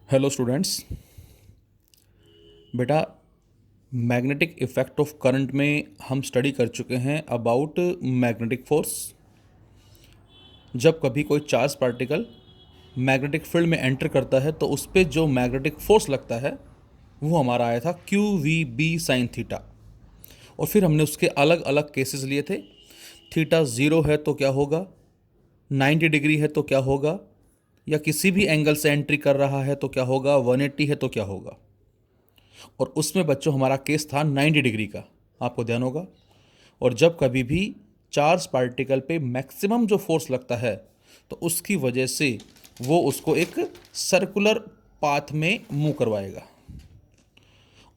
Hello students. बेटा, magnetic effect of current में हम स्टडी कर चुके हैं अबाउट मैग्नेटिक फोर्स। जब कभी कोई चार्ज पार्टिकल मैग्नेटिक फील्ड में एंटर करता है तो उस पर जो मैग्नेटिक फोर्स लगता है वो हमारा आया था q v B sine theta. और फिर हमने उसके अलग अलग केसेस लिए थे। थीटा ज़ीरो है तो क्या होगा, 90 डिग्री है तो क्या होगा, या किसी भी एंगल से एंट्री कर रहा है तो क्या होगा, 180 है तो क्या होगा। और उसमें बच्चों हमारा केस था 90 डिग्री का, आपको ध्यान होगा। और जब कभी भी चार्ज पार्टिकल पे मैक्सिमम जो फोर्स लगता है तो उसकी वजह से वो उसको एक सर्कुलर पाथ में मूव करवाएगा,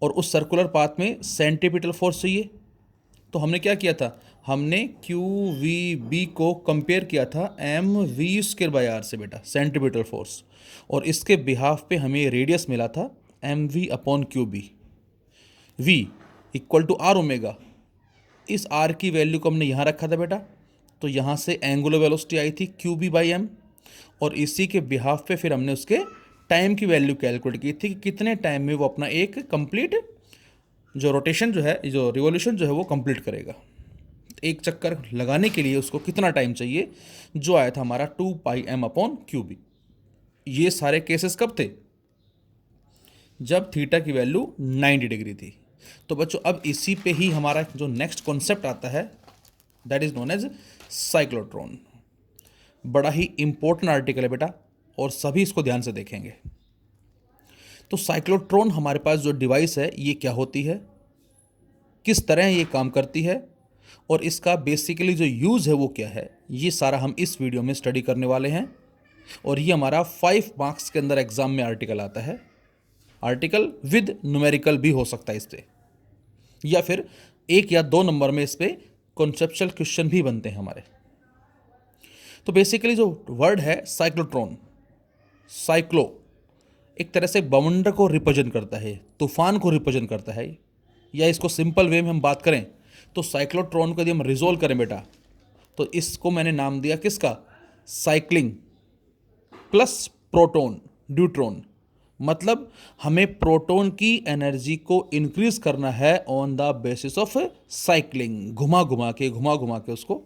और उस सर्कुलर पाथ में सेंटीपिटल फोर्स चाहिए। तो हमने क्या किया था, हमने क्यू वी बी को कंपेयर किया था m v square by r से बेटा, सेंटीपिटल फोर्स। और इसके बिहाफ पे हमें रेडियस मिला था m v upon q B, v equal to r omega. इस आर की वैल्यू को हमने यहाँ रखा था बेटा, तो यहाँ से एंगुलर वेलोसिटी आई थी क्यू बी बाई एम। और इसी के बिहाफ पे फिर हमने उसके टाइम की वैल्यू कैलकुलेट की थी कि कितने टाइम में वो अपना एक कंप्लीट जो रोटेशन जो है, जो रिवॉल्यूशन जो है वो कंप्लीट करेगा। एक चक्कर लगाने के लिए उसको कितना टाइम चाहिए, जो आया था हमारा 2 पाई एम अपॉन क्यू बी। ये सारे केसेस कब थे, जब थीटा की वैल्यू 90 डिग्री थी। तो बच्चों अब इसी पे ही हमारा जो नेक्स्ट कॉन्सेप्ट आता है that is known as cyclotron. बड़ा ही इंपॉर्टेंट आर्टिकल है बेटा, और सभी इसको ध्यान से देखेंगे। तो साइक्लोट्रॉन हमारे पास जो डिवाइस है ये क्या होती है, किस तरह ये काम करती है, और इसका बेसिकली जो यूज़ है वो क्या है, ये सारा हम इस वीडियो में स्टडी करने वाले हैं। और ये हमारा 5 मार्क्स के अंदर एग्जाम में आर्टिकल आता है। आर्टिकल विद न्यूमेरिकल भी हो सकता है इस पे, या फिर 1 या 2 नंबर में इस पे कॉन्सेप्चुअल क्वेश्चन भी बनते हैं हमारे। तो बेसिकली जो वर्ड है साइक्लोट्रॉन, साइक्लो एक तरह से बवंडर को रिप्रेजेंट करता है, तूफान को रिप्रेजेंट करता है। या इसको सिंपल वे में हम बात करें तो साइक्लोट्रॉन को यदि हम रिजोल्व करें बेटा, तो इसको मैंने नाम दिया किसका, साइक्लिंग प्लस प्रोटॉन ड्यूट्रॉन। मतलब हमें प्रोटॉन की एनर्जी को इंक्रीज करना है on the basis of cycling, घुमा घुमा के उसको।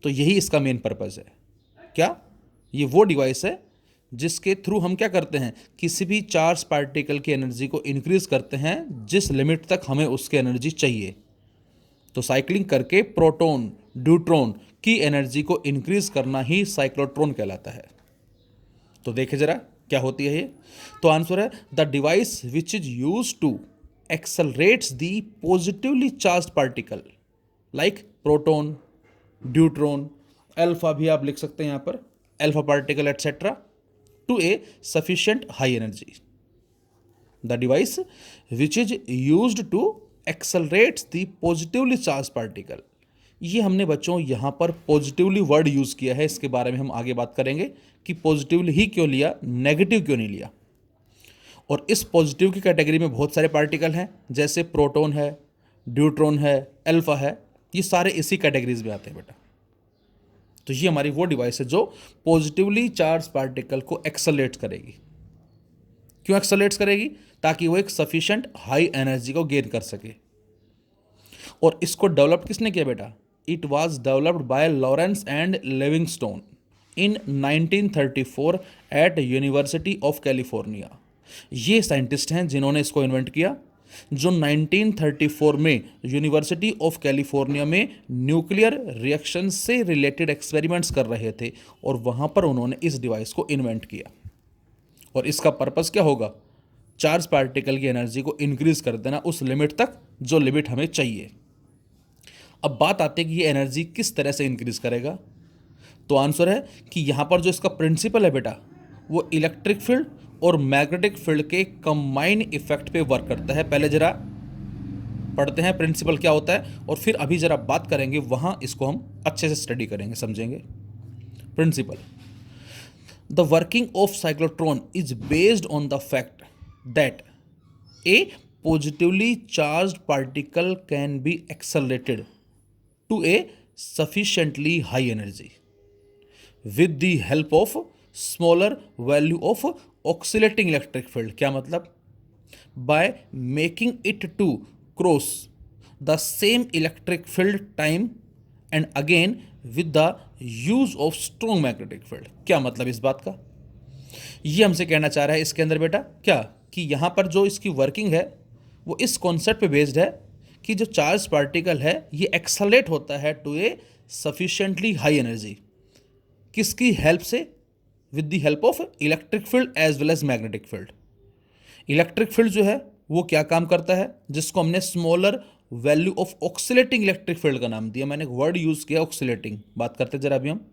तो यही इसका मेन पर्पज है। क्या, ये वो डिवाइस है जिसके थ्रू हम क्या करते हैं, किसी भी चार्ज पार्टिकल की एनर्जी को इंक्रीज करते हैं जिस लिमिट तक हमें उसकी एनर्जी चाहिए। तो साइक्लिंग करके प्रोटॉन ड्यूट्रॉन की एनर्जी को इंक्रीज करना ही साइक्लोट्रॉन कहलाता है। तो देखे जरा क्या होती है ये। तो आंसर है the device which is use to accelerates the positively charge particle like proton deuteron, alpha भी आप लिख सकते हैं यहाँ पर, alpha particle et cetera, to a sufficient high energy. The device which is used to accelerates the positively charge particle. ये हमने बच्चों यहाँ पर पॉजिटिवली वर्ड यूज़ किया है, इसके बारे में हम आगे बात करेंगे कि पॉजिटिवली ही क्यों लिया, नेगेटिव क्यों नहीं लिया। और इस पॉजिटिव की कैटेगरी में बहुत सारे पार्टिकल हैं, जैसे प्रोटॉन है, ड्यूट्रॉन है, अल्फा है, ये सारे इसी कैटेगरीज में आते हैं बेटा। तो ये हमारी वो डिवाइस है जो पॉजिटिवली चार्ज पार्टिकल को एक्सेलरेट करेगी। क्यों एक्सेलरेट करेगी, ताकि वो एक सफिशिएंट हाई एनर्जी को गेन कर सके। और इसको डेवलप किसने किया बेटा, it was developed by Lawrence and Livingstone in 1934 at university of California. ये साइंटिस्ट हैं जिन्होंने इसको इन्वेंट किया, जो 1934 में यूनिवर्सिटी ऑफ कैलिफोर्निया में न्यूक्लियर रिएक्शन से रिलेटेड एक्सपेरिमेंट्स कर रहे थे, और वहाँ पर उन्होंने इस डिवाइस को इन्वेंट किया। और इसका पर्पस क्या होगा, चार्ज पार्टिकल की एनर्जी को इंक्रीज कर देना उस लिमिट तक जो लिमिट हमें चाहिए। अब बात आती है कि ये एनर्जी किस तरह से इंक्रीज करेगा। तो आंसर है कि यहाँ पर जो इसका प्रिंसिपल है बेटा, वो इलेक्ट्रिक फील्ड और मैग्नेटिक फील्ड के कंबाइन इफेक्ट पे वर्क करता है। पहले जरा पढ़ते हैं प्रिंसिपल क्या होता है, और फिर अभी जरा बात करेंगे, वहाँ इसको हम अच्छे से स्टडी करेंगे, समझेंगे। Principle, the working of cyclotron is based on the fact that a positively charged particle can be accelerated to a sufficiently high energy with the help of smaller value of oscillating electric field. क्या मतलब? By making it to cross the same electric field time and again with the use of strong magnetic field. क्या मतलब इस बात का? ये हमसे कहना चाह रहा है इसके अंदर बेटा क्या, कि यहाँ पर जो इसकी वर्किंग है वो इस कॉन्सेप्ट पे बेस्ड है कि जो चार्ज पार्टिकल है ये एक्सलेट होता है to a sufficiently high energy. किसकी हेल्प से? With the help of electric field as well as magnetic field. Electric field जो है वो क्या काम करता है, जिसको हमने smaller value of oscillating electric field का नाम दिया। मैंने एक वर्ड यूज किया ऑक्सीलेटिंग, बात करते जरा अभी हम।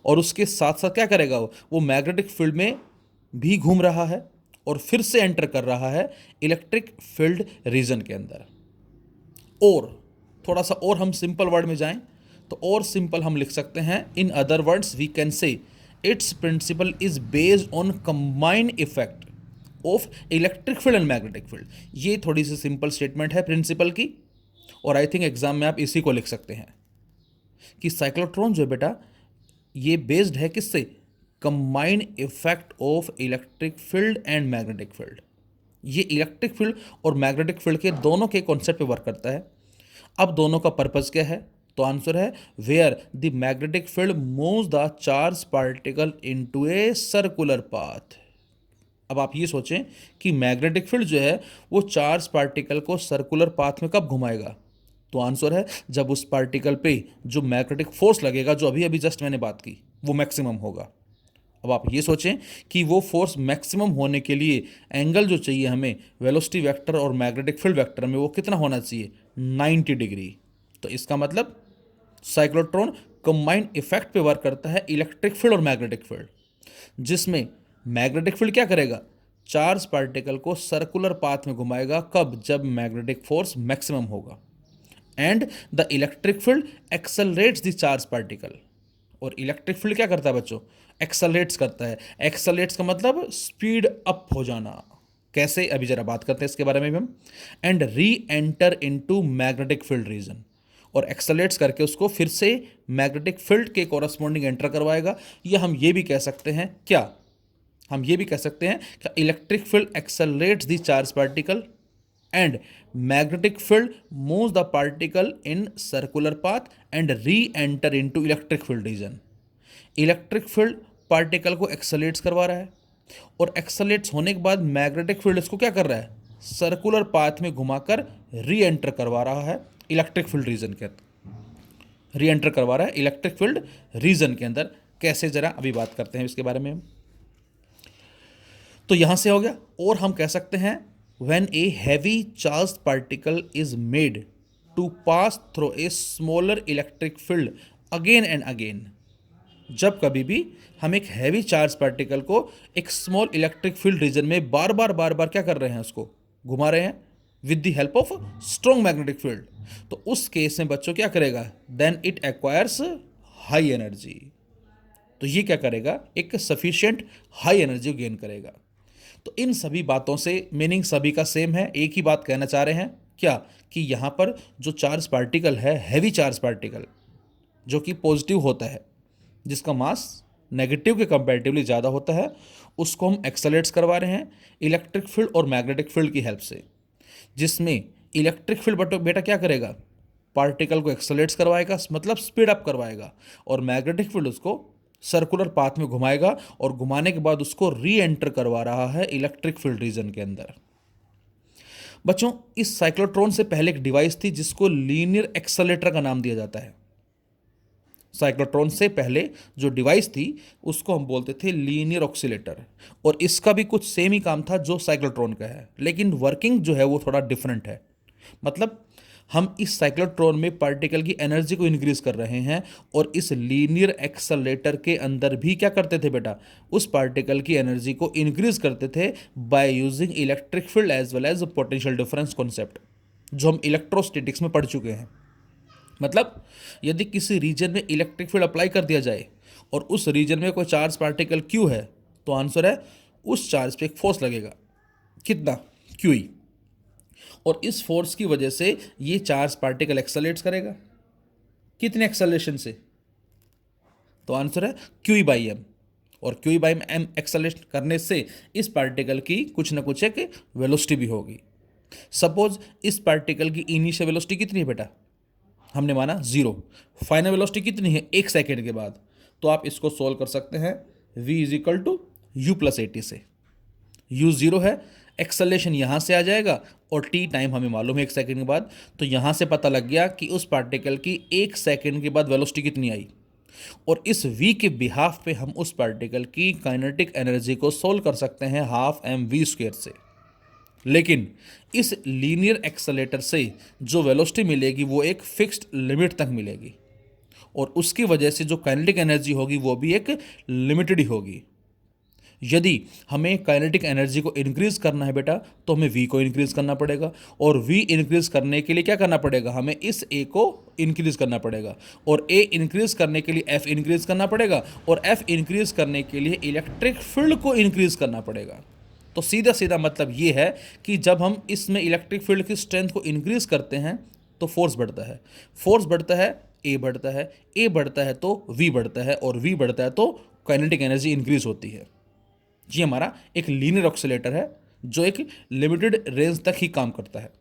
और उसके साथ साथ क्या करेगा वो मैग्नेटिक फील्ड में भी घूम रहा है और फिर से एंटर कर रहा है इलेक्ट्रिक फील्ड रीजन के अंदर। और थोड़ा सा और हम सिंपल वर्ड में जाएं तो और सिंपल हम लिख सकते हैं, in other words we can say its principle is based on combined effect of electric field and magnetic field. ये थोड़ी सी सिंपल स्टेटमेंट है प्रिंसिपल की, और आई थिंक एग्जाम में आप इसी को लिख सकते हैं कि साइक्लोट्रॉन जो है बेटा ये बेस्ड है किससे? Combined effect of electric field and magnetic field. ये इलेक्ट्रिक फील्ड और मैग्नेटिक फील्ड के दोनों के कॉन्सेप्ट पे वर्क करता है। अब दोनों का पर्पस क्या है? तो आंसर है where the magnetic field moves the charge particle into a circular path. अब आप ये सोचें कि मैग्नेटिक फील्ड जो है वो चार्ज पार्टिकल को सर्कुलर पाथ में कब घुमाएगा? तो आंसर है जब उस पार्टिकल पे जो मैग्नेटिक फोर्स लगेगा, जो अभी अभी जस्ट मैंने बात की, वो मैक्सिमम होगा। अब आप ये सोचें कि वो फोर्स मैक्सिमम होने के लिए एंगल जो चाहिए हमें वेलोसिटी वेक्टर और मैग्नेटिक फील्ड वेक्टर में, वो कितना होना चाहिए? 90 डिग्री। तो इसका मतलब साइक्लोट्रॉन कंबाइंड इफेक्ट पे वर्क करता है इलेक्ट्रिक फील्ड और मैग्नेटिक फील्ड, जिसमें मैग्नेटिक फील्ड क्या करेगा? चार्ज पार्टिकल को सर्कुलर पाथ में घुमाएगा। कब? जब मैग्नेटिक फोर्स मैक्सिमम होगा। And the electric field accelerates the charge particle. और इलेक्ट्रिक फील्ड क्या करता है बच्चों? एक्सेलरेट्स करता है। एक्सेलरेट्स का मतलब स्पीड अप हो जाना। कैसे? अभी जरा बात करते हैं इसके बारे में भी हम। And re enter into magnetic field region, और एक्सेलरेट्स करके उसको फिर से मैग्नेटिक फील्ड के कॉरस्पॉन्डिंग एंटर करवाएगा। या हम ये भी कह सकते हैं क्या, हम ये भी कह सकते हैं कि electric field accelerates the charge particle and magnetic field moves the particle in circular path and re enter into electric field region. Electric field particle को एक्सेलरेट्स करवा रहा है, और एक्सेलरेट्स होने के बाद मैग्नेटिक फील्ड इसको क्या कर रहा है? सर्कुलर पाथ में घुमाकर री एंटर करवा रहा है इलेक्ट्रिक फील्ड रीजन के अंदर। री एंटर करवा रहा है इलेक्ट्रिक फील्ड रीजन के अंदर। कैसे? जरा अभी बात करते हैं इसके बारे में हम। तो यहां से हो गया। और हम कह सकते हैं when a heavy charge particle is made to pass through a smaller electric field again and again. जब कभी भी हम एक हैवी चार्ज पार्टिकल को एक स्मॉल इलेक्ट्रिक फील्ड रीजन में बार बार क्या कर रहे हैं? उसको घुमा रहे हैं with the help of strong magnetic field. तो उस केस में बच्चों क्या करेगा? Then it acquires high energy. तो ये क्या करेगा? एक सफिशिएंट हाई एनर्जी गेन करेगा। तो इन सभी बातों से मीनिंग सभी का सेम है। एक ही बात कहना चाह रहे हैं क्या, कि यहाँ पर जो चार्ज पार्टिकल है, हैवी चार्ज पार्टिकल जो कि पॉजिटिव होता है, जिसका मास नेगेटिव के कंपैरेटिवली ज़्यादा होता है, उसको हम एक्सेलरेट्स करवा रहे हैं इलेक्ट्रिक फील्ड और मैग्नेटिक फील्ड की हेल्प से। जिसमें इलेक्ट्रिक फील्ड बेटा क्या करेगा? पार्टिकल को एक्सेलरेट्स करवाएगा, मतलब स्पीड अप करवाएगा, और मैग्नेटिक फील्ड उसको सर्कुलर पाथ में घुमाएगा, और घुमाने के बाद उसको री एंटर करवा रहा है इलेक्ट्रिक फील्ड रीजन के अंदर। बच्चों, इस साइक्लोट्रॉन से पहले एक डिवाइस थी जिसको लीनियर एक्सेलेरेटर का नाम दिया जाता है। साइक्लोट्रॉन से पहले जो डिवाइस थी उसको हम बोलते थे लीनियर ऑक्सीलेटर, और इसका भी कुछ सेम ही काम था जो साइक्लोट्रॉन का है, लेकिन वर्किंग जो है वो थोड़ा डिफरेंट है। मतलब हम इस साइक्लोट्रॉन में पार्टिकल की एनर्जी को इंक्रीज कर रहे हैं, और इस लीनियर एक्सेलरेटर के अंदर भी क्या करते थे बेटा? उस पार्टिकल की एनर्जी को इंक्रीज करते थे by using electric field as well as potential difference concept, जो हम इलेक्ट्रोस्टैटिक्स में पढ़ चुके हैं। मतलब यदि किसी रीजन में इलेक्ट्रिक फील्ड अप्लाई कर दिया जाए और उस रीजन में कोई चार्ज पार्टिकल क्यू है, तो आंसर है उस चार्ज पे एक फोर्स लगेगा। कितना? Q E. और इस फोर्स की वजह से ये चार्ज पार्टिकल एक्सेलरेट्स करेगा। कितने एक्सेलरेशन से? तो आंसर है क्यू ई बाई एम। और क्यू बाई एम एक्सेलरेट करने से इस पार्टिकल की कुछ ना कुछ एक वेलोसिटी भी होगी। सपोज इस पार्टिकल की इनिशियल वेलोसिटी कितनी है बेटा, हमने माना 0। फाइनल वेलोसिटी कितनी है 1 सेकेंड के बाद। तो आप इसको सोल्व कर सकते हैं v is equal to u plus 80 से। u 0 है, एक्सेलरेशन यहाँ से आ जाएगा और t टाइम हमें मालूम है 1 सेकेंड के बाद। तो यहाँ से पता लग गया कि उस पार्टिकल की 1 सेकेंड के बाद वेलोसिटी कितनी आई, और इस v के बिहाफ पे हम उस पार्टिकल की काइनेटिक एनर्जी को सोल्व कर सकते हैं हाफ एम वी स्क्वेयर से। लेकिन इस लीनियर एक्सेलेरेटर से जो वेलोसिटी मिलेगी वो एक फिक्स्ड लिमिट तक मिलेगी, और उसकी वजह से जो काइनेटिक एनर्जी होगी वो भी एक लिमिटेड ही होगी। यदि हमें काइनेटिक एनर्जी को इंक्रीज करना है बेटा तो हमें v को इंक्रीज करना पड़ेगा, और v इंक्रीज करने के लिए क्या करना पड़ेगा, हमें इस a को इंक्रीज करना पड़ेगा, और a इंक्रीज करने के लिए f इंक्रीज करना पड़ेगा, और f इंक्रीज करने के लिए इलेक्ट्रिक फील्ड को इंक्रीज करना पड़ेगा। तो सीधा सीधा मतलब ये है कि जब हम इसमें इलेक्ट्रिक फील्ड की स्ट्रेंथ को इंक्रीज करते हैं तो फोर्स बढ़ता है, फोर्स बढ़ता है a बढ़ता है, a बढ़ता है तो v बढ़ता है, और v बढ़ता है तो काइनेटिक एनर्जी इंक्रीज होती है। ये हमारा एक लीनियर ऑक्सीलेटर है जो एक लिमिटेड रेंज तक ही काम करता है।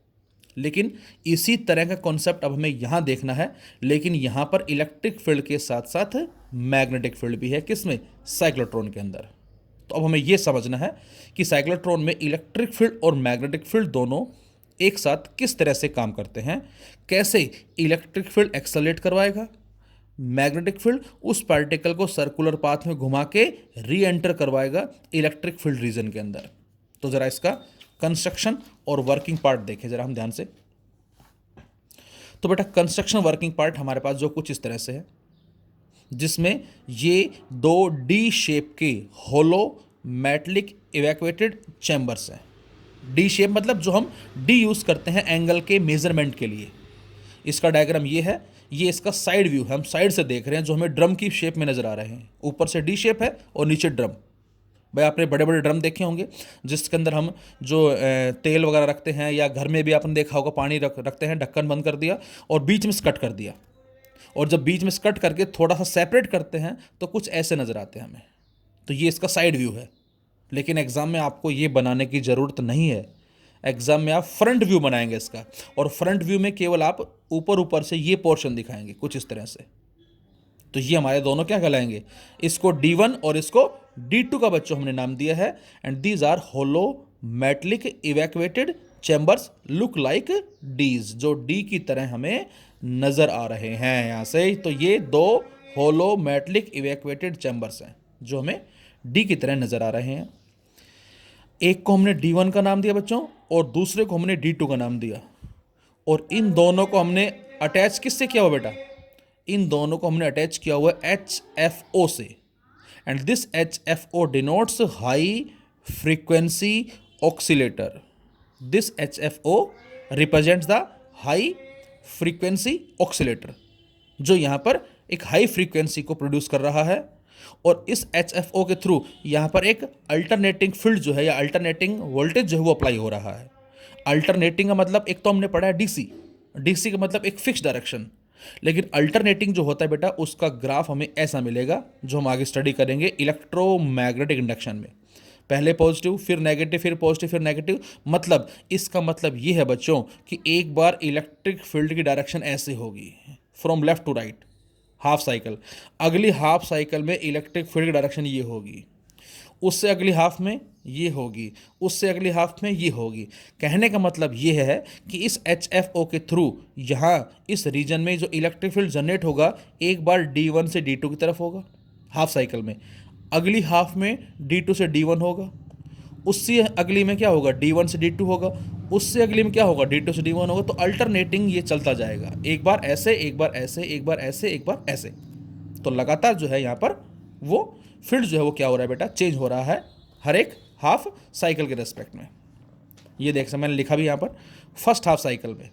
लेकिन इसी तरह का कॉन्सेप्ट अब हमें यहाँ देखना है, लेकिन यहाँ पर इलेक्ट्रिक फील्ड के साथ साथ मैग्नेटिक फील्ड भी है, किसमें, साइक्लोट्रॉन के अंदर। तो अब हमें यह समझना है कि साइक्लोट्रॉन में इलेक्ट्रिक फील्ड और मैग्नेटिक फील्ड दोनों एक साथ किस तरह से काम करते हैं, कैसे इलेक्ट्रिक फील्ड एक्सेलरेट करवाएगा, मैग्नेटिक फील्ड उस पार्टिकल को सर्कुलर पाथ में घुमा के री एंटर करवाएगा इलेक्ट्रिक फील्ड रीजन के अंदर। तो जरा इसका कंस्ट्रक्शन और वर्किंग पार्ट देखें जरा हम ध्यान से। तो बेटा कंस्ट्रक्शन वर्किंग पार्ट हमारे पास जो कुछ इस तरह से है, जिसमें ये 2 डी शेप के होलो मेटलिक इवैक्यूएटेड चैम्बर्स हैं। डी शेप मतलब जो हम डी यूज करते हैं एंगल के मेजरमेंट के लिए। इसका डायग्राम ये है, ये इसका साइड व्यू है, हम साइड से देख रहे हैं, जो हमें ड्रम की शेप में नजर आ रहे हैं। ऊपर से डी शेप है और नीचे ड्रम। भाई आपने बड़े बड़े ड्रम देखे होंगे जिसके अंदर हम जो तेल वगैरह रखते हैं, या घर में भी आपने देखा होगा पानी रखते हैं, ढक्कन बंद कर दिया और बीच में से कट कर दिया, और जब बीच में से कट करके थोड़ा सा सेपरेट करते हैं तो कुछ ऐसे नज़र आते हैं हमें। तो ये इसका साइड व्यू है। लेकिन एग्ज़ाम में आपको ये बनाने की ज़रूरत नहीं है, एग्जाम में आप फ्रंट व्यू बनाएंगे इसका, और फ्रंट व्यू में केवल आप ऊपर ऊपर से ये पोर्शन दिखाएंगे कुछ इस तरह से। तो ये हमारे दोनों क्या कहलाएंगे, इसको D1 और इसको D2 का बच्चों हमने नाम दिया है। And these are hollow metallic evacuated chambers look like Ds, जो डी की तरह हमें नजर आ रहे हैं यहाँ से। तो ये 2 होलो मेटलिक इवैक्यूएटेड चैम्बर्स हैं जो हमें डी की तरह नजर आ रहे हैं। एक को हमने D1 का नाम दिया बच्चों, और दूसरे को हमने D2 का नाम दिया, और इन दोनों को हमने अटैच किससे किया हुआ बेटा, इन दोनों को हमने अटैच किया हुआ HFO से। And this HFO denotes high frequency oscillator. This HFO represents the high frequency oscillator, जो यहाँ पर एक हाई फ्रीक्वेंसी को प्रोड्यूस कर रहा है, और इस HFO के थ्रू यहाँ पर एक अल्टरनेटिंग फील्ड जो है या अल्टरनेटिंग वोल्टेज जो है वो अप्लाई हो रहा है। अल्टरनेटिंग का मतलब एक तो हमने पढ़ा है डीसी, डीसी का मतलब एक फिक्स डायरेक्शन, लेकिन अल्टरनेटिंग जो होता है बेटा उसका ग्राफ हमें ऐसा मिलेगा जो हम आगे स्टडी करेंगे इलेक्ट्रोमैग्नेटिक इंडक्शन में। पहले पॉजिटिव, फिर नेगेटिव, फिर पॉजिटिव, फिर नेगेटिव। मतलब इसका मतलब ये है बच्चों कि एक बार इलेक्ट्रिक फील्ड की डायरेक्शन ऐसे होगी from left to right half cycle, अगली हाफ साइकिल में इलेक्ट्रिक फील्ड की डायरेक्शन ये होगी, उससे अगली हाफ में ये होगी, उससे अगली हाफ में ये होगी। कहने का मतलब ये है कि इस HFO के थ्रू यहाँ इस रीजन में जो इलेक्ट्रिक फील्ड जनरेट होगा एक बार D1 से D2 की तरफ होगा हाफ साइकिल में, अगली हाफ में D2 से D1 होगा, उससे अगली में क्या होगा D1 से D2 होगा, उससे अगली में क्या होगा D2 से D1 होगा। तो अल्टरनेटिंग ये चलता जाएगा, एक बार ऐसे, एक बार ऐसे, एक बार ऐसे, एक बार ऐसे। तो लगातार जो है यहाँ पर वो फील्ड जो है वो क्या हो रहा है बेटा, चेंज हो रहा है हर एक हाफ साइकिल के रेस्पेक्ट में। ये देख मैंने लिखा भी यहाँ पर फर्स्ट हाफ साइकिल में।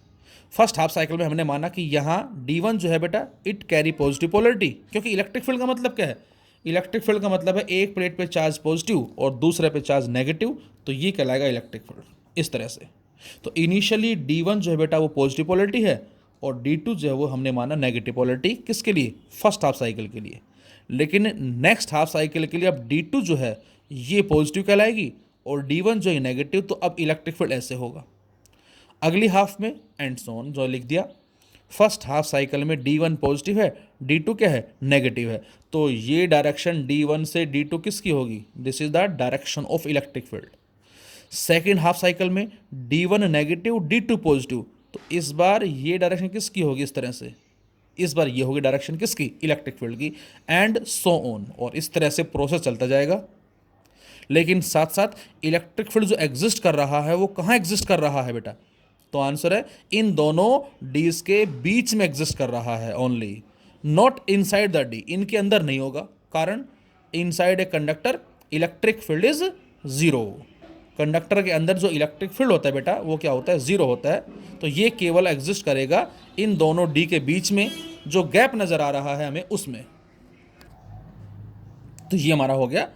फर्स्ट हाफ साइकिल में हमने माना कि यहाँ D1 जो है बेटा इट कैरी पॉजिटिव पोलरिटी, क्योंकि इलेक्ट्रिक फील्ड का मतलब क्या है, इलेक्ट्रिक फील्ड का मतलब है एक प्लेट पे चार्ज पॉजिटिव और दूसरे पे चार्ज नेगेटिव, तो ये कहलाएगा इलेक्ट्रिक फील्ड इस तरह से। तो इनिशियली D1 जो है बेटा वो पॉजिटिव पोलरिटी है, और D2 जो है वो हमने माना नेगेटिव पोलरिटी, किसके लिए, फर्स्ट हाफ साइकिल के लिए। लेकिन नेक्स्ट हाफ साइकिल के लिए अब D2 जो है ये पॉजिटिव कहलाएगी और D1 जो है नेगेटिव, तो अब इलेक्ट्रिक फील्ड ऐसे होगा अगली हाफ में, एंड सो ऑन जो लिख दिया। फर्स्ट हाफ साइकिल में D1 पॉजिटिव है, D2 क्या है, नेगेटिव है, तो ये डायरेक्शन D1 से D2 किसकी होगी, this is the direction of electric field. Second half cycle में D1 नेगेटिव D2 पॉजिटिव, तो इस बार ये डायरेक्शन किसकी होगी, इस तरह से, इस बार ये होगी डायरेक्शन किसकी, इलेक्ट्रिक फील्ड की, एंड सो ऑन, और इस तरह से प्रोसेस चलता जाएगा। लेकिन साथ साथ इलेक्ट्रिक फील्ड जो एग्जिस्ट कर रहा है वो कहाँ एग्जिस्ट कर रहा है बेटा, तो आंसर है इन दोनों डीज के बीच में एग्जिस्ट कर रहा है only, not inside the D, इनके अंदर नहीं होगा, कारण inside a conductor electric field is zero. Conductor के अंदर जो इलेक्ट्रिक फील्ड होता है बेटा वो क्या होता है, जीरो होता है, तो ये केवल एग्जिस्ट करेगा इन दोनों डी के बीच में, जो गैप नजर आ रहा है हमें उसमें। तो ये हमारा हो गया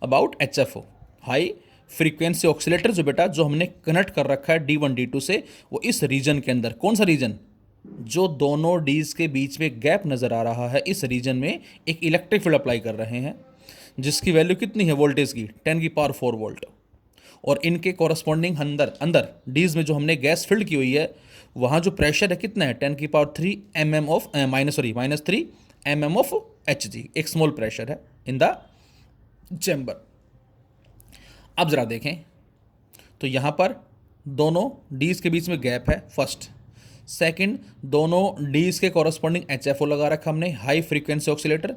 about HFO, high frequency oscillator, जो बेटा जो हमने कनेक्ट कर रखा है D1 D2 से, वो इस रीजन के अंदर, कौन सा रीजन, जो दोनों डीज के बीच में गैप नजर आ रहा है, इस रीजन में एक इलेक्ट्रिक फील्ड अप्लाई कर रहे हैं, जिसकी वैल्यू कितनी है वोल्टेज की, 10⁴ वोल्ट, और इनके कॉरस्पॉन्डिंग अंदर डीज में जो हमने गैस फिल्ड की हुई है, वहाँ जो प्रेशर है कितना है, 10⁻³ mm of -3 mm of Hg, एक स्मॉल प्रेशर है इन द चैम्बर। अब जरा देखें तो यहाँ पर दोनों डीज के बीच में गैप है फर्स्ट, सेकंड दोनों डीज के कॉरस्पॉन्डिंग HFO लगा रखा हमने, हाई फ्रीक्वेंसी ऑक्सीलेटर,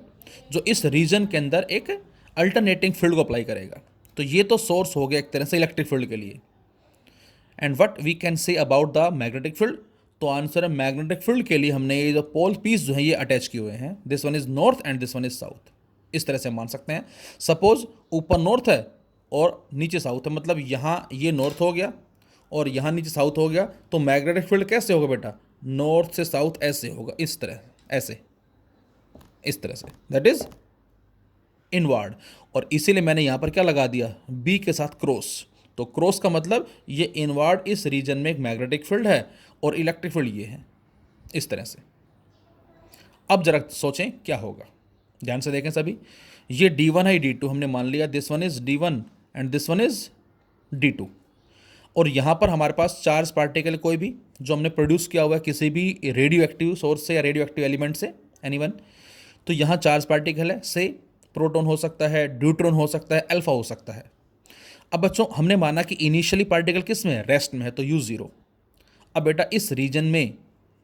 जो इस रीजन के अंदर एक अल्टरनेटिंग फील्ड को अप्लाई करेगा। तो ये तो सोर्स हो गया एक तरह से इलेक्ट्रिक फील्ड के लिए। And what we can say about the magnetic field, तो आंसर है मैग्नेटिक फील्ड के लिए हमने ये जो पोल पीस जो है ये अटैच किए हुए हैं, this one is north and this one is south, इस तरह से मान सकते हैं। सपोज ऊपर नॉर्थ है और नीचे साउथ है, मतलब यहाँ ये नॉर्थ हो गया और यहाँ नीचे साउथ हो गया, तो मैग्नेटिक फील्ड कैसे होगा बेटा, नॉर्थ से साउथ ऐसे होगा, इस तरह, ऐसे, इस तरह से, दैट इज इनवर्ड। और इसीलिए मैंने यहाँ पर क्या लगा दिया, बी के साथ क्रॉस, तो क्रॉस का मतलब ये इनवर्ड इस रीजन में एक मैग्नेटिक फील्ड है और इलेक्ट्रिक फील्ड ये है, इस तरह से। अब जरा सोचें क्या होगा, ध्यान से देखें सभी, ये D1 है D2 हमने मान लिया, this one is D1 and this one is D2, और यहाँ पर हमारे पास चार्ज पार्टिकल कोई भी जो हमने प्रोड्यूस किया हुआ है किसी भी रेडियो एक्टिव सोर्स से या रेडियो एक्टिव एलिमेंट से, एनीवन, तो यहाँ चार्ज पार्टिकल है, से प्रोटॉन हो सकता है, ड्यूट्रॉन हो सकता है, अल्फा हो सकता है। अब बच्चों हमने माना कि इनिशियली पार्टिकल किस में है, रेस्ट में है, तो U0। अब बेटा इस रीजन में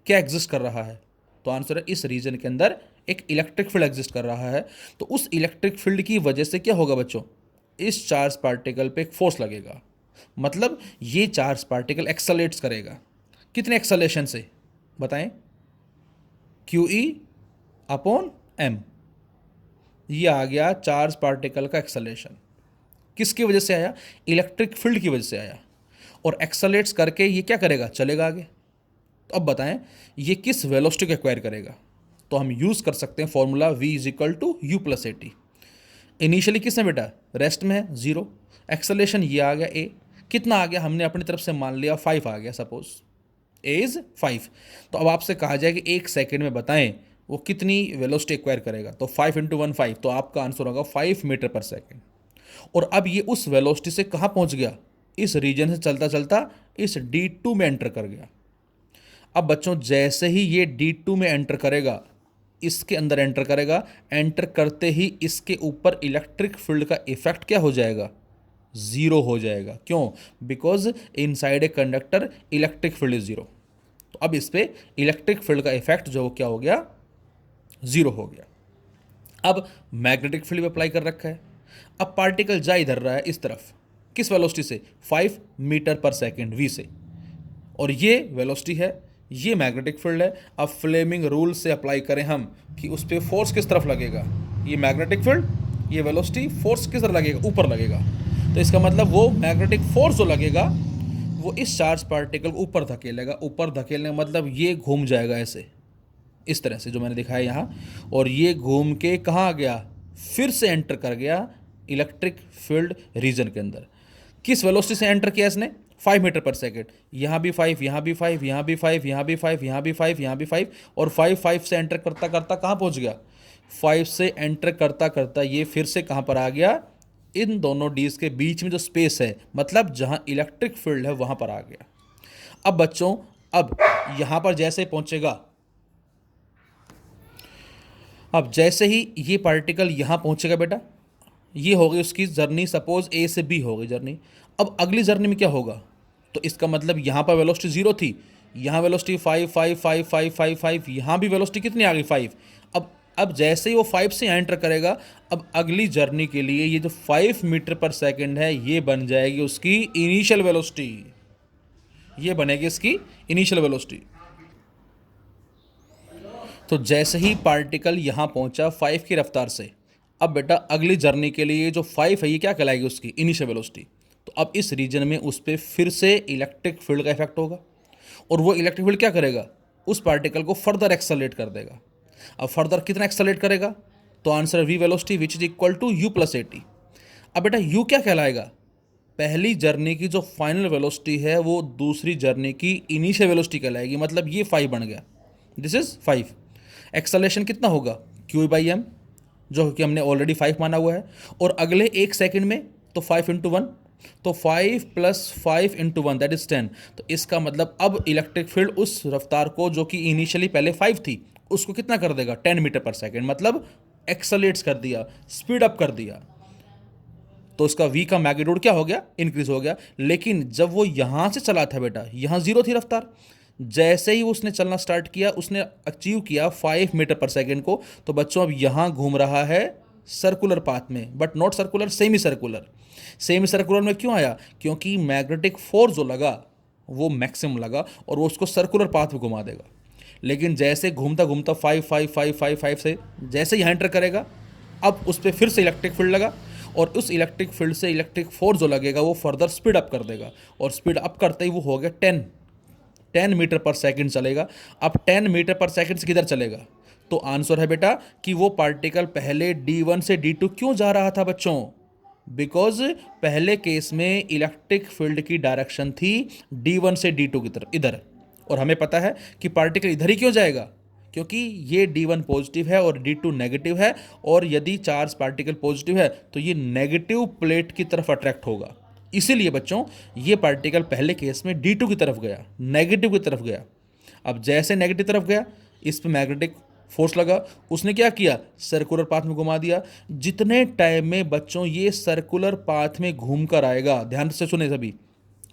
क्या एग्जिस्ट कर रहा है, तो आंसर है इस रीजन के अंदर एक इलेक्ट्रिक फील्ड एग्जिस्ट कर रहा है, तो उस इलेक्ट्रिक फील्ड की वजह से क्या होगा बच्चों, इस चार्ज पार्टिकल पे एक फोर्स लगेगा, मतलब ये चार्ज पार्टिकल एक्सेलरेट्स करेगा, कितने एक्सेलरेशन से बताएं, QE/m, ये आ गया चार्ज पार्टिकल का एक्सेलरेशन, किसकी वजह से आया, इलेक्ट्रिक फील्ड की वजह से आया, और एक्सेलरेट्स करके ये क्या करेगा, चलेगा आगे। तो अब बताएं ये किस वेलोसिटी को एक्वायर करेगा, तो हम यूज़ कर सकते हैं फॉर्मूला V = U+AT। इनिशियली किस में बेटा, रेस्ट में है, 0, एक्सेलरेशन ये आ गया A, कितना आ गया, हमने अपनी तरफ से मान लिया 5 आ गया, सपोज A इज 5, तो अब आपसे कहा जाए कि 1 सेकेंड में बताएं वो कितनी वेलोसिटी एक्वायर करेगा, तो 5 × 1 5, तो आपका आंसर होगा 5 मीटर पर सेकेंड। और अब ये उस वेलोसिटी से कहाँ पहुँच गया, इस रीजन से चलता चलता इस D2 में एंटर कर गया। अब बच्चों जैसे ही ये D2 में एंटर करेगा, इसके अंदर एंटर करेगा, एंटर करते ही इसके ऊपर इलेक्ट्रिक फील्ड का इफेक्ट क्या हो जाएगा, 0 हो जाएगा। क्यों, because inside a conductor electric field is 0, तो अब इस पे इलेक्ट्रिक फील्ड का इफेक्ट जो क्या हो गया, 0 हो गया। अब मैग्नेटिक फील्ड अप्लाई कर रखा है, अब पार्टिकल जा इधर रहा है इस तरफ, किस वेलोसिटी से, 5 मीटर पर सेकेंड V से, और ये वेलोसिटी है, ये मैग्नेटिक फील्ड है। अब फ्लेमिंग रूल से अप्लाई करें हम कि उस पर फोर्स किस तरफ लगेगा, ये मैग्नेटिक फील्ड, ये वेलोसिटी, फोर्स किस तरफ लगेगा, ऊपर लगेगा, तो इसका मतलब वो मैग्नेटिक फोर्स जो लगेगा वो इस चार्ज पार्टिकल को ऊपर धकेलेगा। ऊपर धकेलने का मतलब ये घूम जाएगा ऐसे, इस तरह से जो मैंने दिखाया यहाँ, और ये घूम के कहाँ आ गया, फिर से एंटर कर गया इलेक्ट्रिक फील्ड रीजन के अंदर। किस वेलोसिटी से एंटर किया इसने, 5 मीटर पर सेकेंड, यहाँ भी 5, यहाँ भी 5, यहाँ भी 5, यहाँ भी 5, यहाँ भी 5, यहाँ भी 5, और 5 से एंटर करता करता कहाँ पहुँच गया, 5 से एंटर करता करता ये फिर से कहाँ पर आ गया, इन दोनों डीज के बीच में जो स्पेस है, मतलब जहाँ इलेक्ट्रिक फील्ड है वहाँ पर आ गया। अब बच्चों, अब यहाँ पर जैसे पहुँचेगा, अब जैसे ही ये पार्टिकल यहाँ पहुँचेगा बेटा, ये हो गई उसकी जर्नी, सपोज ए से बी हो गई जर्नी। अब अगली जर्नी में क्या होगा, तो इसका मतलब यहाँ पर वेलोसिटी 0 थी, यहाँ वेलोसिटी 5 5 5 5 5 5, यहाँ भी वेलोसिटी कितनी आ गई 5। अब जैसे ही वो 5 से एंटर करेगा, अब अगली जर्नी के लिए ये जो 5 मीटर पर सेकंड है ये बन जाएगी उसकी इनिशियल वेलोसिटी, ये बनेगी इसकी इनिशियल वेलोसिटी। तो जैसे ही पार्टिकल यहाँ पहुँचा 5 की रफ्तार से, अब बेटा अगली जर्नी के लिए जो 5 है ये क्या कहलाएगी उसकी इनिशियल वेलोसिटी। तो अब इस रीजन में उस पर फिर से इलेक्ट्रिक फील्ड का इफेक्ट होगा, और वो इलेक्ट्रिक फील्ड क्या करेगा, उस पार्टिकल को फर्दर एक्सेलरेट कर देगा। अब फर्दर कितना एक्सेलरेट करेगा, तो answer v velocity which is equal to u plus a t. अब बेटा यू क्या कहलाएगा, पहली जर्नी की जो फाइनल वेलोसिटी है वो दूसरी जर्नी की इनिशियल वेलोसिटी कहलाएगी, मतलब ये 5 बन गया, दिस इज 5। एक्सेलरेशन कितना होगा, क्यू बाई एम, जो कि हमने ऑलरेडी 5 माना हुआ है, और अगले 1 सेकंड में तो 5 इंटू 1, तो 5 प्लस 5 इंटू 1 दैट इज 10। तो इसका मतलब अब इलेक्ट्रिक फील्ड उस रफ्तार को जो कि इनिशियली पहले 5 थी उसको कितना कर देगा, 10 मीटर पर सेकेंड, मतलब एक्सेलरेट्स कर दिया, स्पीड अप कर दिया। तो उसका v का मैग्नीट्यूड क्या हो गया, इंक्रीज हो गया। लेकिन जब वो यहां से चला था बेटा, यहां 0 थी रफ्तार, जैसे ही उसने चलना स्टार्ट किया उसने अचीव किया 5 मीटर पर सेकेंड को, तो बच्चों अब यहां घूम रहा है सर्कुलर पाथ में, but not circular, semi circular. Semi circular में क्यों आया, क्योंकि मैग्नेटिक फोर्स जो लगा वो मैक्सिमम लगा और वो उसको सर्कुलर पाथ में घुमा देगा। लेकिन जैसे घूमता घूमता 5 5 5 5 5 से जैसे यहाँ एंटर करेगा, अब उस पर फिर से इलेक्ट्रिक फील्ड लगा, और उस इलेक्ट्रिक फील्ड से इलेक्ट्रिक फोर्स जो लगेगा वो फर्दर स्पीड अप कर देगा, और स्पीड अप करते ही वो हो गया 10 मीटर पर सेकंड चलेगा। अब 10 मीटर पर सेकंड से किधर चलेगा, तो आंसर है बेटा कि वो पार्टिकल पहले D1 से D2 क्यों जा रहा था बच्चों, बिकॉज पहले केस में इलेक्ट्रिक फील्ड की डायरेक्शन थी D1 से D2 की तरफ इधर, और हमें पता है कि पार्टिकल इधर ही क्यों जाएगा, क्योंकि ये D1 पॉजिटिव है और D2 नेगेटिव है, और यदि चार्ज पार्टिकल पॉजिटिव है तो ये नेगेटिव प्लेट की तरफ अट्रैक्ट होगा। इसीलिए बच्चों ये पार्टिकल पहले केस में D2 की तरफ गया, नेगेटिव की तरफ गया। अब जैसे नेगेटिव तरफ गया, इस पे मैग्नेटिक फोर्स लगा, उसने क्या किया, सर्कुलर पाथ में घुमा दिया। जितने टाइम में बच्चों ये सर्कुलर पाथ में घूम कर आएगा, ध्यान से सुने सभी,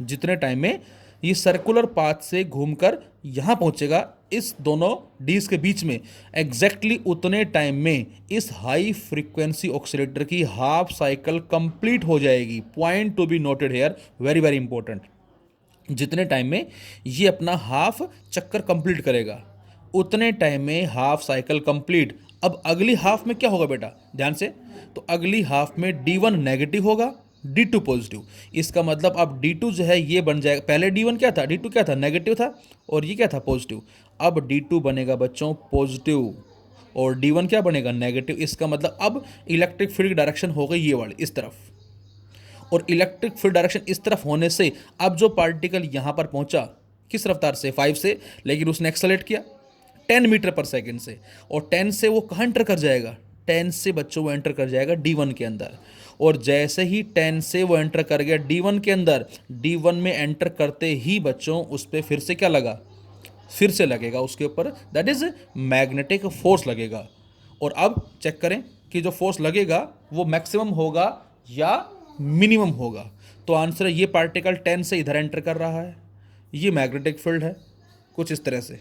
जितने टाइम में ये सर्कुलर पाथ से घूमकर यहाँ पहुँचेगा इस दोनों डीज के बीच में, एग्जैक्टली उतने टाइम में इस हाई फ्रीक्वेंसी ऑक्सीलेटर की हाफ साइकिल कंप्लीट हो जाएगी। Point to be noted here, very very important. जितने टाइम में ये अपना हाफ चक्कर कंप्लीट करेगा उतने टाइम में हाफ साइकिल कंप्लीट। अब अगली हाफ में क्या होगा बेटा, ध्यान से, तो अगली हाफ में D1 नेगेटिव होगा, D2 पॉजिटिव। इसका मतलब अब D2 जो है ये बन जाएगा, पहले D1 क्या था, D2 क्या था, नेगेटिव था, और ये क्या था, पॉजिटिव। अब D2 बनेगा बच्चों पॉजिटिव और D1 क्या बनेगा, नेगेटिव। इसका मतलब अब इलेक्ट्रिक फील्ड की डायरेक्शन हो गई ये वाली इस तरफ, और इलेक्ट्रिक फील्ड डायरेक्शन इस तरफ होने से अब जो पार्टिकल यहाँ पर पहुँचा किस रफ्तार से, 5 से, लेकिन उसने एक्सेलरेट किया 10 मीटर पर सेकेंड से, और 10 से वो कहाँ एंटर कर जाएगा, 10 से बच्चों वो एंटर कर जाएगा D1 के अंदर। और जैसे ही 10 से वो एंटर कर गया D1 के अंदर, D1 में एंटर करते ही बच्चों उस पर फिर से क्या लगा, फिर से लगेगा उसके ऊपर, दैट इज मैग्नेटिक फोर्स लगेगा। और अब चेक करें कि जो फोर्स लगेगा वो मैक्सिमम होगा या मिनिमम होगा। तो आंसर है ये पार्टिकल 10 से इधर एंटर कर रहा है, ये मैग्नेटिक फील्ड है कुछ इस तरह से,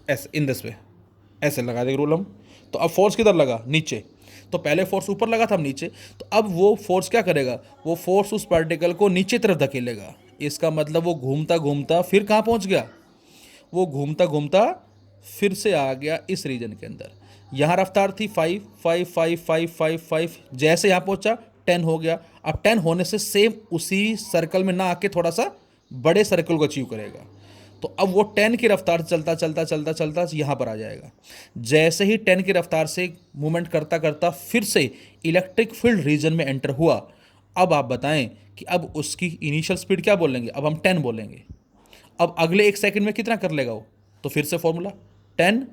ऐसे इन दिस वे, ऐसे लगा देंगे रूल हम। तो अब फोर्स किधर लगा, नीचे। तो पहले फोर्स ऊपर लगा था, अब नीचे। तो अब वो फोर्स क्या करेगा, वो फोर्स उस पार्टिकल को नीचे तरफ धकेलेगा। इसका मतलब वो घूमता घूमता फिर कहाँ पहुँच गया, वो घूमता घूमता फिर से आ गया इस रीजन के अंदर। यहाँ रफ्तार थी 5 5 5 5 5 5, जैसे यहाँ पहुँचा 10 हो गया। अब 10 होने से सेम उसी सर्कल में ना आके थोड़ा सा बड़े सर्कल को अचीव करेगा। तो अब वो 10 की रफ्तार चलता चलता चलता चलता यहाँ पर आ जाएगा। जैसे ही 10 की रफ्तार से मूवमेंट करता करता फिर से इलेक्ट्रिक फील्ड रीजन में एंटर हुआ। अब आप बताएं कि अब उसकी इनिशियल स्पीड क्या बोलेंगे, अब हम 10 बोलेंगे। अब अगले 1 सेकंड में कितना कर लेगा वो, तो फिर से फॉर्मूला 10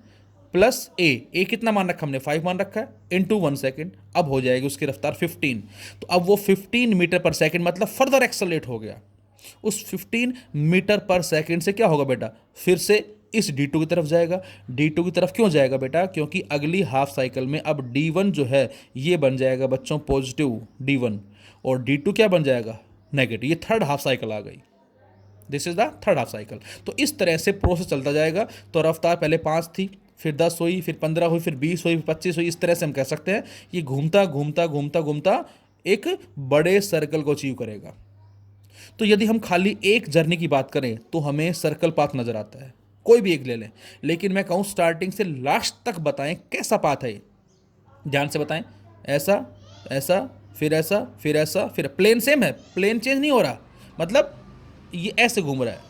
प्लस ए कितना मान रखा हमने 5 मान रखा है, इनटू 1 सेकेंड, अब हो जाएगी उसकी रफ्तार 15। तो अब वो 15 मीटर पर सेकेंड मतलब फर्दर एक्सेलरेट हो गया। उस 15 मीटर पर सेकेंड से क्या होगा बेटा, फिर से इस D2 की तरफ जाएगा। D2 की तरफ क्यों जाएगा बेटा, क्योंकि अगली हाफ साइकिल में अब D1 जो है ये बन जाएगा बच्चों पॉजिटिव D1 और D2 क्या बन जाएगा, नेगेटिव। ये थर्ड हाफ साइकिल आ गई, this is the third half cycle. तो इस तरह से प्रोसेस चलता जाएगा। तो रफ्तार पहले 5 थी, फिर 10 हुई, फिर 15 हुई, फिर 20 हुई, फिर 25 हुई। इस तरह से हम कह सकते हैं ये घूमता घूमता घूमता घूमता एक बड़े सर्कल को अचीव करेगा। तो यदि हम खाली एक जर्नी की बात करें तो हमें सर्कल पाथ नजर आता है, कोई भी एक ले लें, लेकिन मैं कहूँ स्टार्टिंग से लास्ट तक बताएं कैसा पाथ है ये, ध्यान से बताएं। ऐसा, ऐसा, फिर ऐसा, फिर ऐसा, फिर प्लेन सेम है, प्लेन चेंज नहीं हो रहा, मतलब ये ऐसे घूम रहा है,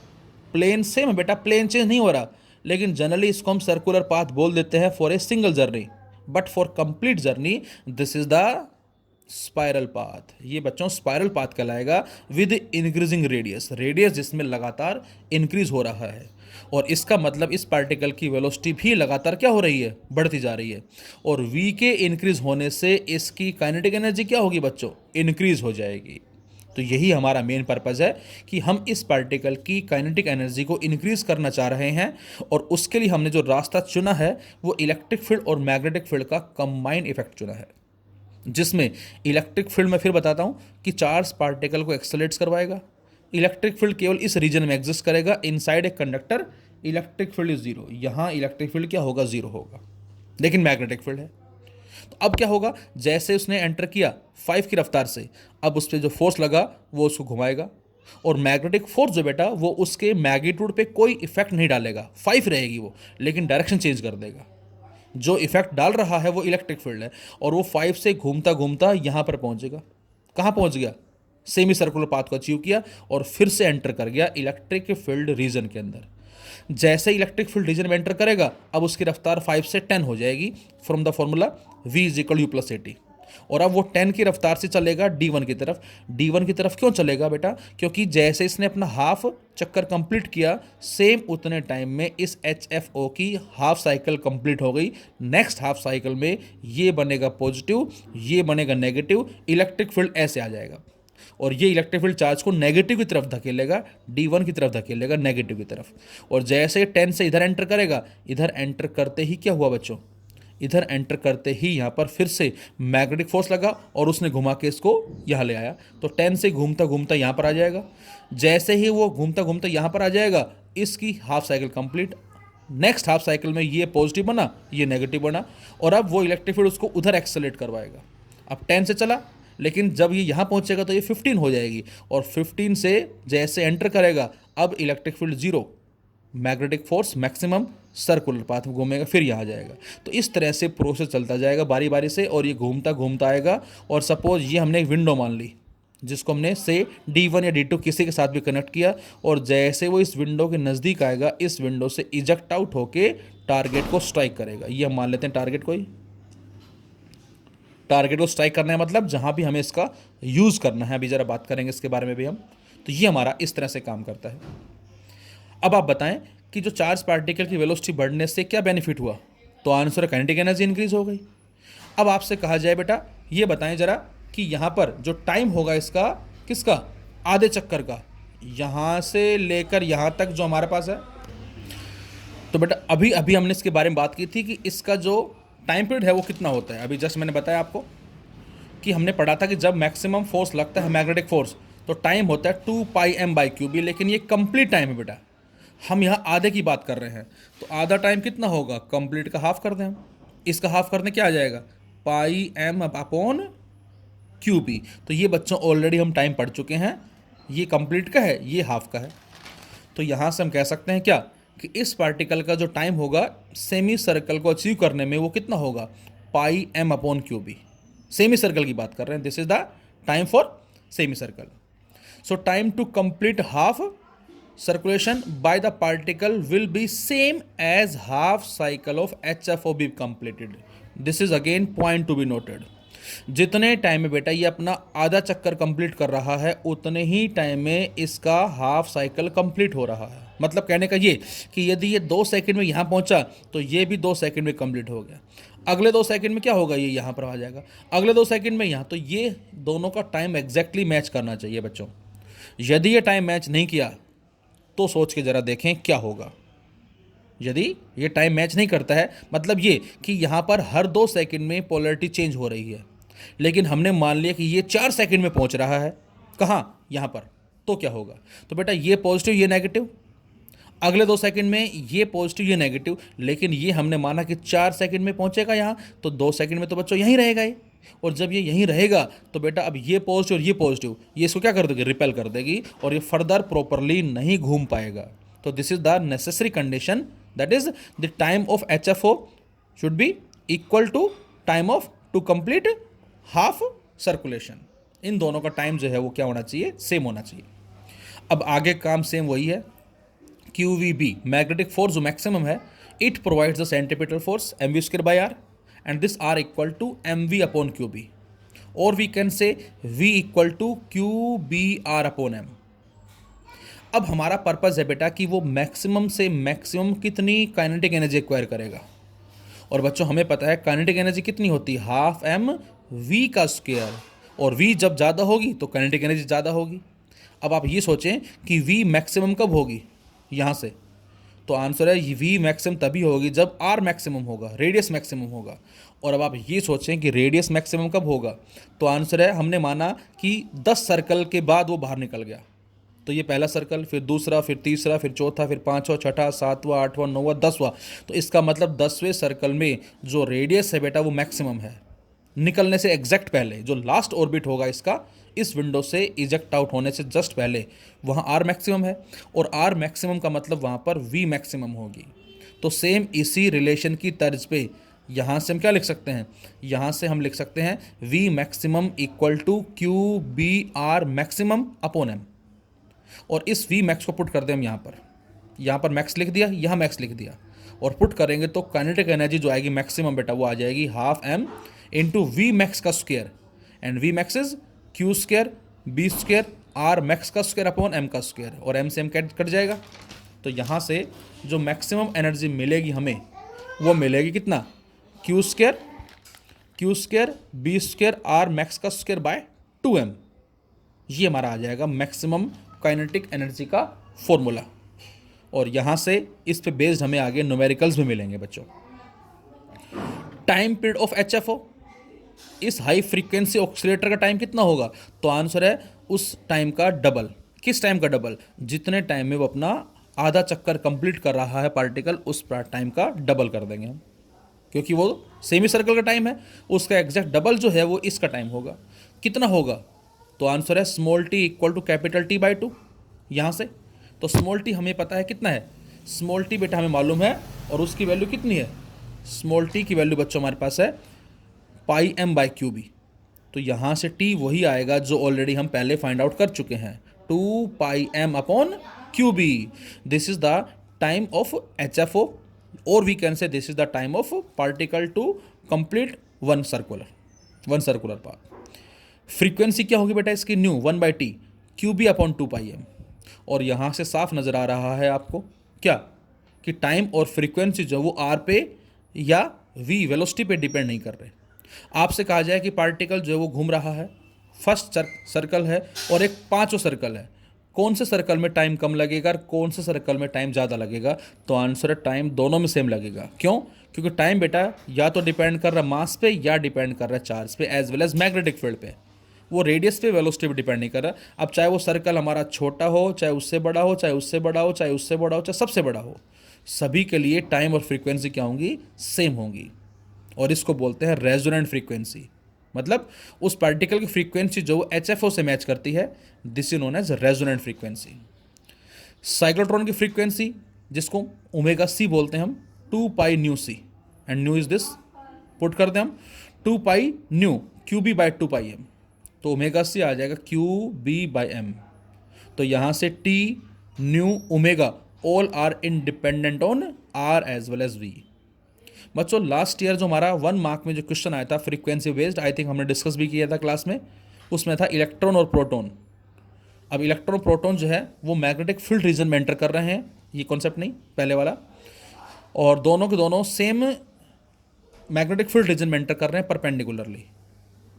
प्लेन सेम है बेटा, प्लेन चेंज नहीं हो रहा। लेकिन जनरली इसको हम सर्कुलर पाथ बोल देते हैं for a single journey, but for complete journey this is the spiral path. ये बच्चों स्पाइरल पाथ कहलाएगा विद इंक्रीजिंग रेडियस, रेडियस जिसमें लगातार इंक्रीज हो रहा है। और इसका मतलब इस पार्टिकल की वेलोसिटी भी लगातार क्या हो रही है, बढ़ती जा रही है। और v के इंक्रीज होने से इसकी काइनेटिक एनर्जी क्या होगी बच्चों, इंक्रीज हो जाएगी। तो यही हमारा मेन पर्पज़ है कि हम इस पार्टिकल की काइनेटिक एनर्जी को इंक्रीज करना चाह रहे हैं। और उसके लिए हमने जो रास्ता चुना है वो इलेक्ट्रिक फील्ड और मैग्नेटिक फील्ड का कंबाइन इफेक्ट चुना है, जिसमें इलेक्ट्रिक फील्ड में फिर बताता हूँ कि चार्ज पार्टिकल को एक्सेलरेट्स करवाएगा। इलेक्ट्रिक फील्ड केवल इस रीजन में एग्जिस्ट करेगा, inside a conductor electric field is zero, यहाँ इलेक्ट्रिक फील्ड क्या होगा, जीरो होगा। लेकिन मैग्नेटिक फील्ड है, तो अब क्या होगा, जैसे उसने एंटर किया 5 की रफ्तार से, अब उस पर जो फोर्स लगा वो उसको घुमाएगा। और मैग्नेटिक फोर्स जो बेटा वो उसके मैग्नीट्यूड पे कोई इफेक्ट नहीं डालेगा, 5 रहेगी वो, लेकिन डायरेक्शन चेंज कर देगा। जो इफेक्ट डाल रहा है वो इलेक्ट्रिक फील्ड है, और वो 5 से घूमता घूमता यहाँ पर पहुँचेगा। कहाँ पहुँच गया, सेमी सर्कुलर पाथ को अचीव किया और फिर से एंटर कर गया इलेक्ट्रिक फील्ड रीजन के अंदर। जैसे इलेक्ट्रिक फील्ड रीजन में एंटर करेगा अब उसकी रफ्तार 5 से 10 हो जाएगी from the formula v is equal you plus a T. और अब वो 10 की रफ्तार से चलेगा D1 की तरफ। D1 की तरफ क्यों चलेगा बेटा, क्योंकि जैसे इसने अपना हाफ चक्कर कंप्लीट किया सेम उतने टाइम में इस HFO की हाफ साइकिल कंप्लीट हो गई। नेक्स्ट हाफ साइकिल में ये बनेगा पॉजिटिव, ये बनेगा नेगेटिव, इलेक्ट्रिक फील्ड ऐसे आ जाएगा और ये इलेक्ट्रिक फील्ड चार्ज को नेगेटिव की तरफ धकेलेगा, D1 की तरफ धकेलेगा नेगेटिव की तरफ। और जैसे 10 से इधर एंटर करेगा, इधर एंटर करते ही क्या हुआ बच्चों, इधर एंटर करते ही यहाँ पर फिर से मैग्नेटिक फोर्स लगा और उसने घुमा के इसको यहाँ ले आया। तो 10 से घूमता घूमता यहाँ पर आ जाएगा। जैसे ही वो घूमता घूमता यहाँ पर आ जाएगा इसकी half cycle complete. Next half cycle में ये पॉजिटिव बना, ये नेगेटिव बना, और अब वो इलेक्ट्रिक फील्ड उसको उधर एक्सेलरेट करवाएगा। अब 10 से चला, लेकिन जब ये यहाँ पहुँचेगा तो ये 15 हो जाएगी, और 15 से जैसे एंटर करेगा अब electric field zero, magnetic force maximum, circular path में घूमेगा, फिर यहाँ जाएगा। तो इस तरह से प्रोसेस चलता जाएगा बारी बारी से, और ये घूमता घूमता आएगा। और सपोज ये हमने एक विंडो मान ली जिसको हमने से D1 या D2 किसी के साथ भी कनेक्ट किया, और जैसे वो इस विंडो के नज़दीक आएगा इस विंडो से इजेक्ट आउट होके टारगेट को स्ट्राइक करेगा। ये हम मान लेते हैं टारगेट को ही, टारगेट को स्ट्राइक करना है मतलब जहाँ भी हमें इसका यूज़ करना है, अभी ज़रा बात करेंगे इसके बारे में भी हम। तो ये हमारा इस तरह से काम करता है। अब आप बताएं कि जो चार्ज पार्टिकल की वेलोसिटी बढ़ने से क्या बेनिफिट हुआ, तो आंसर है काइनेटिक एनर्जी इंक्रीज हो गई। अब आपसे कहा जाए बेटा ये बताएं ज़रा कि यहाँ पर जो टाइम होगा इसका, किसका, आधे चक्कर का, यहाँ से लेकर यहाँ तक जो हमारे पास है, तो बेटा अभी अभी हमने इसके बारे में बात की थी कि इसका जो टाइम पीरियड है वो कितना होता है। अभी जस्ट मैंने बताया आपको कि हमने पढ़ा था कि जब मैक्सिमम फोर्स लगता है मैग्नेटिक फोर्स तो टाइम होता है 2πm/क्यूबी, लेकिन ये कंप्लीट टाइम है बेटा, हम यहाँ आधे की बात कर रहे हैं। तो आधा टाइम कितना होगा, कंप्लीट का हाफ कर दें हम, इसका हाफ करने क्या आ जाएगा, πm/क्यूबी। तो ये बच्चों ऑलरेडी हम टाइम पढ़ चुके हैं, ये कंप्लीट का है, ये हाफ का है। तो यहाँ से हम कह सकते हैं क्या कि इस पार्टिकल का जो टाइम होगा सेमी सर्कल को अचीव करने में वो कितना होगा, πm/क्यूबी। सेमी सर्कल की बात कर रहे हैं, this is the time for semi circle. So time to complete half circulation by the particle will be same as half cycle of HFO be completed. This is again point to be noted. जितने time में बेटा ये अपना आधा चक्कर complete कर रहा है उतने ही टाइम में इसका हाफ साइकिल कंप्लीट हो रहा है। मतलब कहने का ये कि यदि ये 2 सेकंड में यहाँ पहुँचा तो ये भी 2 सेकंड में कंप्लीट हो गया। अगले 2 सेकंड में क्या होगा, ये यहाँ पर आ जाएगा, अगले 2 सेकंड में यहाँ, तो ये दोनों का टाइम एग्जैक्टली मैच करना चाहिए बच्चों। यदि ये टाइम मैच नहीं किया तो सोच के ज़रा देखें क्या होगा। यदि ये टाइम मैच नहीं करता है मतलब ये कि यहाँ पर हर 2 सेकंड में पोलैरिटी चेंज हो रही है, लेकिन हमने मान लिया कि ये 4 सेकंड में पहुँच रहा है, कहाँ, यहाँ पर, तो क्या होगा, तो बेटा ये पॉजिटिव ये नेगेटिव, अगले 2 सेकंड में ये पॉजिटिव ये नेगेटिव, लेकिन ये हमने माना कि 4 सेकंड में पहुँचेगा यहाँ, तो 2 सेकंड में तो बच्चों यहीं रहेगा ये, और जब ये यहीं रहेगा तो बेटा अब ये पॉजिटिव और ये पॉजिटिव ये इसको क्या कर देगी, रिपेल कर देगी, और ये फर्दर प्रॉपरली नहीं घूम पाएगा। तो this is the necessary condition, that is the time of HFO should be equal to time of to complete half circulation. इन दोनों का टाइम जो है वो क्या होना चाहिए, सेम होना चाहिए। अब आगे काम सेम वही है, QVB मैग्नेटिक फोर्स जो मैक्सिमम है, it provides the centripetal force mv²/r and this r equal to mv/qb, or we can say v equal to qbr/m। अब हमारा पर्पज़ है बेटा कि वो मैक्सिमम से मैक्सिमम कितनी काइनेटिक एनर्जी एक्वायर करेगा, और बच्चों हमें पता है काइनेटिक एनर्जी कितनी होती है, 12m v², और v जब ज़्यादा होगी तो काइनेटिक एनर्जी ज़्यादा होगी। अब आप ये सोचें कि v मैक्सिमम कब होगी, यहाँ से, तो आंसर है v मैक्सिमम तभी होगी जब r मैक्सिमम होगा, रेडियस मैक्सिमम होगा। और अब आप ये सोचें कि रेडियस मैक्सिमम कब होगा, तो आंसर है हमने माना कि 10 सर्कल के बाद वो बाहर निकल गया, तो ये पहला सर्कल, फिर दूसरा, फिर तीसरा, फिर चौथा, फिर पाँचवा, छठा, सातवां, आठवां, नौवां, 10वां, तो इसका मतलब 10वें सर्कल में जो रेडियस है बेटा वो मैक्सिमम है, निकलने से एग्जैक्ट पहले जो लास्ट ऑर्बिट होगा इसका, इस विंडो से इजेक्ट आउट होने से जस्ट पहले, वहाँ आर मैक्सिमम है, और आर मैक्सिमम का मतलब वहाँ पर वी मैक्सिमम होगी। तो सेम इसी रिलेशन की तर्ज पे यहाँ से हम क्या लिख सकते हैं, यहाँ से हम लिख सकते हैं V maximum equal to Q B R maximum upon M, और इस वी मैक्स को पुट कर दें हम यहाँ पर मैक्स लिख दिया, यहाँ मैक्स लिख दिया, और पुट करेंगे तो काइनेटिक एनर्जी जो आएगी मैक्सिमम बेटा वो आ जाएगी 12m इंटू वी मैक्स का square, and V max is Q² B² R max का स्क्वायर अपॉन M का स्क्वायर, और M से M कट जाएगा। तो यहाँ से जो मैक्सिमम एनर्जी मिलेगी हमें वो मिलेगी कितना, Q² B² R मैक्स का स्क्वायर बाय 2m। ये हमारा आ जाएगा मैक्सिमम काइनेटिक एनर्जी का फॉर्मूला, और यहाँ से इस पे बेस्ड हमें आगे न्यूमेरिकल्स भी मिलेंगे बच्चों। टाइम पीरियड ऑफ HFO, इस हाई फ्रीक्वेंसी ऑक्सीलेटर का टाइम कितना होगा, तो आंसर है उस टाइम का डबल। किस टाइम का डबल, जितने टाइम में वो अपना आधा चक्कर कंप्लीट कर रहा है पार्टिकल, उस टाइम का डबल कर देंगे हम, क्योंकि वो सेमी सर्कल का टाइम है, उसका एग्जैक्ट डबल जो है वो इसका टाइम होगा। कितना होगा, तो आंसर है small t equal to capital T/2। यहाँ से तो स्मॉल t हमें पता है कितना है, स्मॉल t बेटा हमें मालूम है, और उसकी वैल्यू कितनी है, स्मॉल t की वैल्यू बच्चों हमारे पास है πm/qb। तो यहाँ से t वही आएगा जो ऑलरेडी हम पहले फाइंड आउट कर चुके हैं, 2πm/qb। This is the time of HFO, और we can say this is the time of particle to complete one circular path. Frequency क्या होगी बेटा इसकी, न्यू 1/t QB/2πm, और यहाँ से साफ नज़र आ रहा है आपको क्या कि टाइम और फ्रीक्वेंसी जो वो r पे या v वेलोसिटी पे डिपेंड नहीं कर रहे। आपसे कहा जाए कि पार्टिकल जो है वो घूम रहा है, फर्स्ट सर्कल है और एक 5वां सर्कल है, कौन से सर्कल में टाइम कम लगेगा और कौन से सर्कल में टाइम ज़्यादा लगेगा, तो आंसर है टाइम दोनों में सेम लगेगा। क्यों, क्योंकि टाइम बेटा या तो डिपेंड कर रहा है मास पे या डिपेंड कर रहा है चार्ज पे as well as magnetic field पे, वो रेडियस पे वेलोसिटी पे डिपेंड नहीं कर रहा। अब चाहे वो सर्कल हमारा छोटा हो, चाहे उससे बड़ा हो, चाहे उससे बड़ा हो, चाहे उससे बड़ा हो, चाहे सबसे बड़ा हो, सभी के लिए टाइम और फ्रीक्वेंसी क्या होंगी, सेम होंगी, और इसको बोलते हैं रेजोनेंट फ्रीक्वेंसी। मतलब उस पार्टिकल की फ्रीक्वेंसी जो HFO से मैच करती है, this is known as resonant frequency. Cyclotron की फ्रीक्वेंसी जिसको ω/c बोलते हैं हम, 2π/c, and nu is this, put करते हैं हम 2π/ν QB/2πm, तो ω/c आ जाएगा QB/m। तो यहाँ से T, nu, omega all are independent on R as well as V। बच्चों लास्ट ईयर जो हमारा 1 मार्क में जो क्वेश्चन आया था फ्रीक्वेंसी बेस्ड, आई थिंक हमने डिस्कस भी किया था क्लास में, उसमें था इलेक्ट्रॉन और प्रोटॉन। अब इलेक्ट्रॉन प्रोटॉन जो है वो मैग्नेटिक फील्ड रीजन में एंटर कर रहे हैं, ये कॉन्सेप्ट नहीं पहले वाला, और दोनों के दोनों सेम मैग्नेटिक फील्ड रीजन में एंटर कर रहे हैं परपेंडिकुलरली,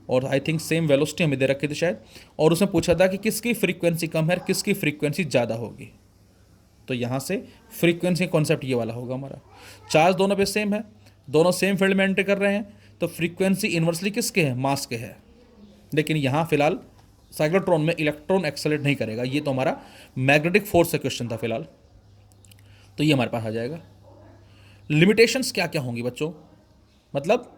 और आई थिंक सेम वेलोसिटी हमें दे रखी थी शायद, और उसने पूछा था कि किसकी फ्रीक्वेंसी कम है, किसकी फ्रीक्वेंसी ज़्यादा होगी। तो यहाँ से फ्रीक्वेंसी कॉन्सेप्ट ये वाला होगा हमारा। चार्ज दोनों पे सेम है, दोनों सेम फील्ड में एंटर कर रहे हैं, तो फ्रीक्वेंसी इन्वर्सली किसके है, मास के है। लेकिन यहाँ फिलहाल साइक्लोट्रॉन में इलेक्ट्रॉन एक्सेलरेट नहीं करेगा। ये तो हमारा मैग्नेटिक फोर्स से क्वेश्चन था फिलहाल, तो ये हमारे पास आ जाएगा। लिमिटेशंस क्या क्या होंगी बच्चों, मतलब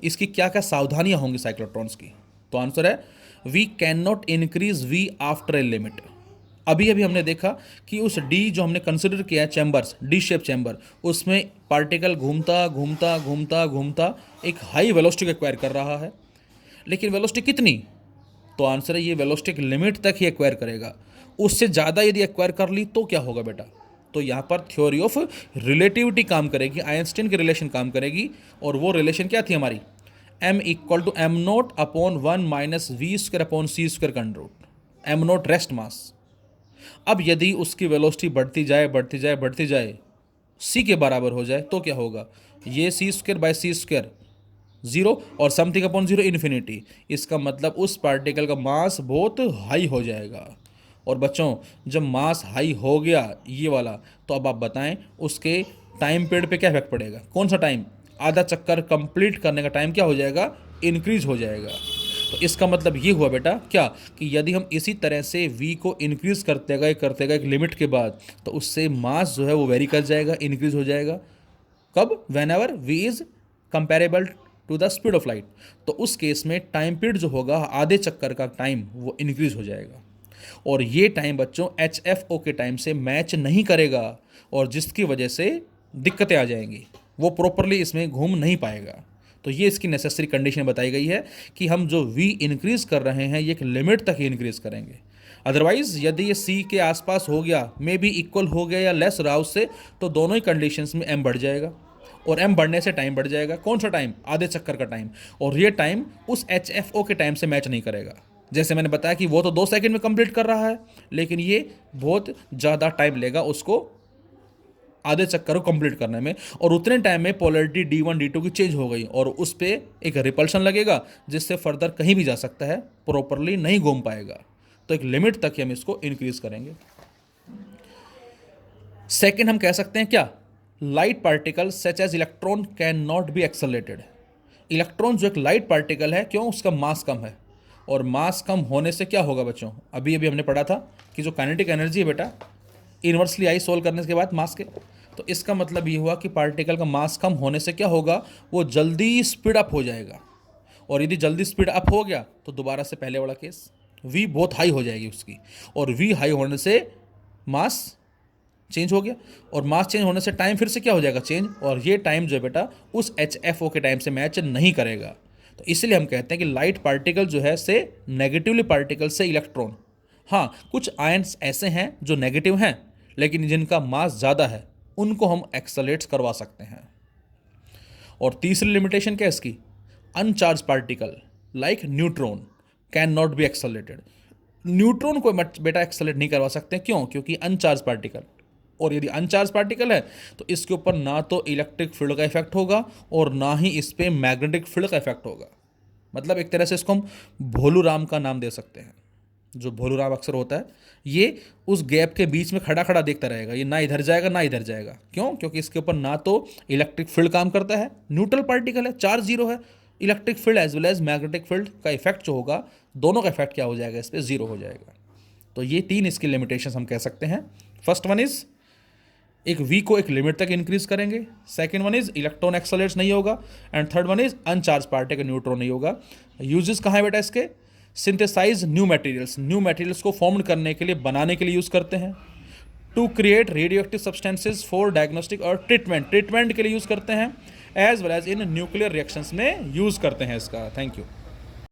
इसकी क्या क्या सावधानियां होंगी साइक्लोट्रॉन्स की। तो आंसर है we can not increase V after a limit. अभी अभी हमने देखा कि उस डी जो हमने कंसिडर किया है चैम्बर्स, डी शेप चैम्बर, उसमें पार्टिकल घूमता घूमता घूमता घूमता एक हाई वेलोसिटी को एक्वायर कर रहा है, लेकिन वेलोसिटी कितनी, तो आंसर है ये वेलोसिटी एक लिमिट तक ही एक्वायर करेगा। उससे ज़्यादा यदि एक्वायर कर ली तो क्या होगा बेटा, तो यहाँ पर थ्योरी ऑफ रिलेटिविटी काम करेगी, आइंस्टीन की रिलेशन काम करेगी, और वो रिलेशन क्या थी हमारी, m equal to m naught upon 1 minus v square upon c square का under root, m naught rest mass. अब यदि उसकी वेलोसिटी बढ़ती जाए बढ़ती जाए बढ़ती जाए, c के बराबर हो जाए, तो क्या होगा, ये सी स्क्वायर बाय सी स्क्वायर 0 और समथिंग अपॉन 0 इन्फिनिटी। इसका मतलब उस पार्टिकल का मास बहुत हाई हो जाएगा। और बच्चों जब मास हाई हो गया ये वाला, तो अब आप बताएं उसके टाइम पीरियड पे क्या इफेक्ट पड़ेगा, कौन सा टाइम, आधा चक्कर कंप्लीट करने का टाइम क्या हो जाएगा, इंक्रीज हो जाएगा। तो इसका मतलब ये हुआ बेटा क्या, कि यदि हम इसी तरह से v को इंक्रीज करते गए एक लिमिट के बाद, तो उससे मास जो है वो वेरी कर जाएगा, इंक्रीज हो जाएगा। कब, whenever v is comparable to the speed of light, तो उस केस में टाइम पीरियड जो होगा आधे चक्कर का टाइम वो इंक्रीज हो जाएगा। और ये टाइम बच्चों HFO के टाइम से मैच नहीं करेगा, और जिसकी वजह से दिक्कतें आ जाएंगी, वो प्रॉपरली इसमें घूम नहीं पाएगा। तो ये इसकी नेसेसरी कंडीशन बताई गई है कि हम जो v इंक्रीज कर रहे हैं ये एक लिमिट तक ही इंक्रीज करेंगे। अदरवाइज यदि ये c के आसपास हो गया, मे बी इक्वल हो गया या लेस रहा उससे, तो दोनों ही कंडीशंस में m बढ़ जाएगा, और m बढ़ने से टाइम बढ़ जाएगा। कौन सा टाइम, आधे चक्कर का टाइम, और ये टाइम उस HFO के टाइम से मैच नहीं करेगा। जैसे मैंने बताया कि वो तो 2 सेकंड में कंप्लीट कर रहा है, लेकिन ये बहुत ज़्यादा टाइम लेगा उसको आधे चक्कर को कंप्लीट करने में, और उतने टाइम में पोलैरिटी D1 D2 की चेंज हो गई, और उस पर एक रिपल्शन लगेगा जिससे फर्दर कहीं भी जा सकता है, प्रॉपरली नहीं घूम पाएगा। तो एक लिमिट तक ही हम इसको इंक्रीज करेंगे। सेकेंड हम कह सकते हैं क्या, light particle such as electron can not be accelerated. Electron जो एक लाइट पार्टिकल है, क्यों, उसका मास कम है, और मास कम होने से क्या होगा बच्चों, अभी अभी हमने पढ़ा था कि जो काइनेटिक एनर्जी है बेटा इन्वर्सली आई सोल्व करने के बाद मास के, तो इसका मतलब ये हुआ कि पार्टिकल का मास कम होने से क्या होगा, वो जल्दी स्पीड अप हो जाएगा, और यदि जल्दी स्पीड अप हो गया तो दोबारा से पहले वाला केस, v बहुत हाई हो जाएगी उसकी, और v हाई होने से मास चेंज हो गया, और मास चेंज होने से टाइम फिर से क्या हो जाएगा, चेंज, और ये टाइम जो है बेटा उस HFO के टाइम से मैच नहीं करेगा। तो इसलिए हम कहते हैं कि लाइट पार्टिकल जो है से नेगेटिवली पार्टिकल से इलेक्ट्रॉन, हाँ कुछ आयन्स ऐसे हैं जो नेगेटिव हैं लेकिन जिनका मास ज़्यादा है, उनको हम एक्सेलरेट करवा सकते हैं। और तीसरी लिमिटेशन क्या है इसकी, अनचार्ज particle like neutron can not be accelerated. Neutron को बेटा एक्सेलरेट नहीं करवा सकते, क्यों, क्योंकि अनचार्ज पार्टिकल, और यदि अनचार्ज पार्टिकल है तो इसके ऊपर ना तो इलेक्ट्रिक फील्ड का इफेक्ट होगा और ना ही इस पर मैग्नेटिक फील्ड का इफेक्ट होगा। मतलब एक तरह से इसको हम भोलू राम का नाम दे सकते हैं। जो भोलू राम अक्सर होता है, ये उस गैप के बीच में खड़ा खड़ा देखता रहेगा, ये ना इधर जाएगा ना इधर जाएगा, क्यों, क्योंकि इसके ऊपर ना तो इलेक्ट्रिक फील्ड काम करता है, न्यूट्रल पार्टिकल है, चार्ज जीरो है, electric field as well as magnetic field का इफेक्ट जो होगा, दोनों का इफेक्ट क्या हो जाएगा, इस पर जीरो हो जाएगा। तो ये 3 इसकी लिमिटेशन हम कह सकते हैं। फर्स्ट वन इज एक v को एक लिमिट तक इंक्रीज करेंगे, second one is electron accelerate नहीं होगा, and third one is uncharged particle neutron नहीं होगा। यूजेस कहाँ है बेटा इसके, सिंथेसाइज न्यू मटेरियल्स को फॉर्म करने के लिए, बनाने के लिए यूज़ करते हैं, to create radioactive substances for diagnostic और ट्रीटमेंट के लिए यूज़ करते हैं, as well as in nuclear reactions में यूज़ करते हैं इसका। Thank you.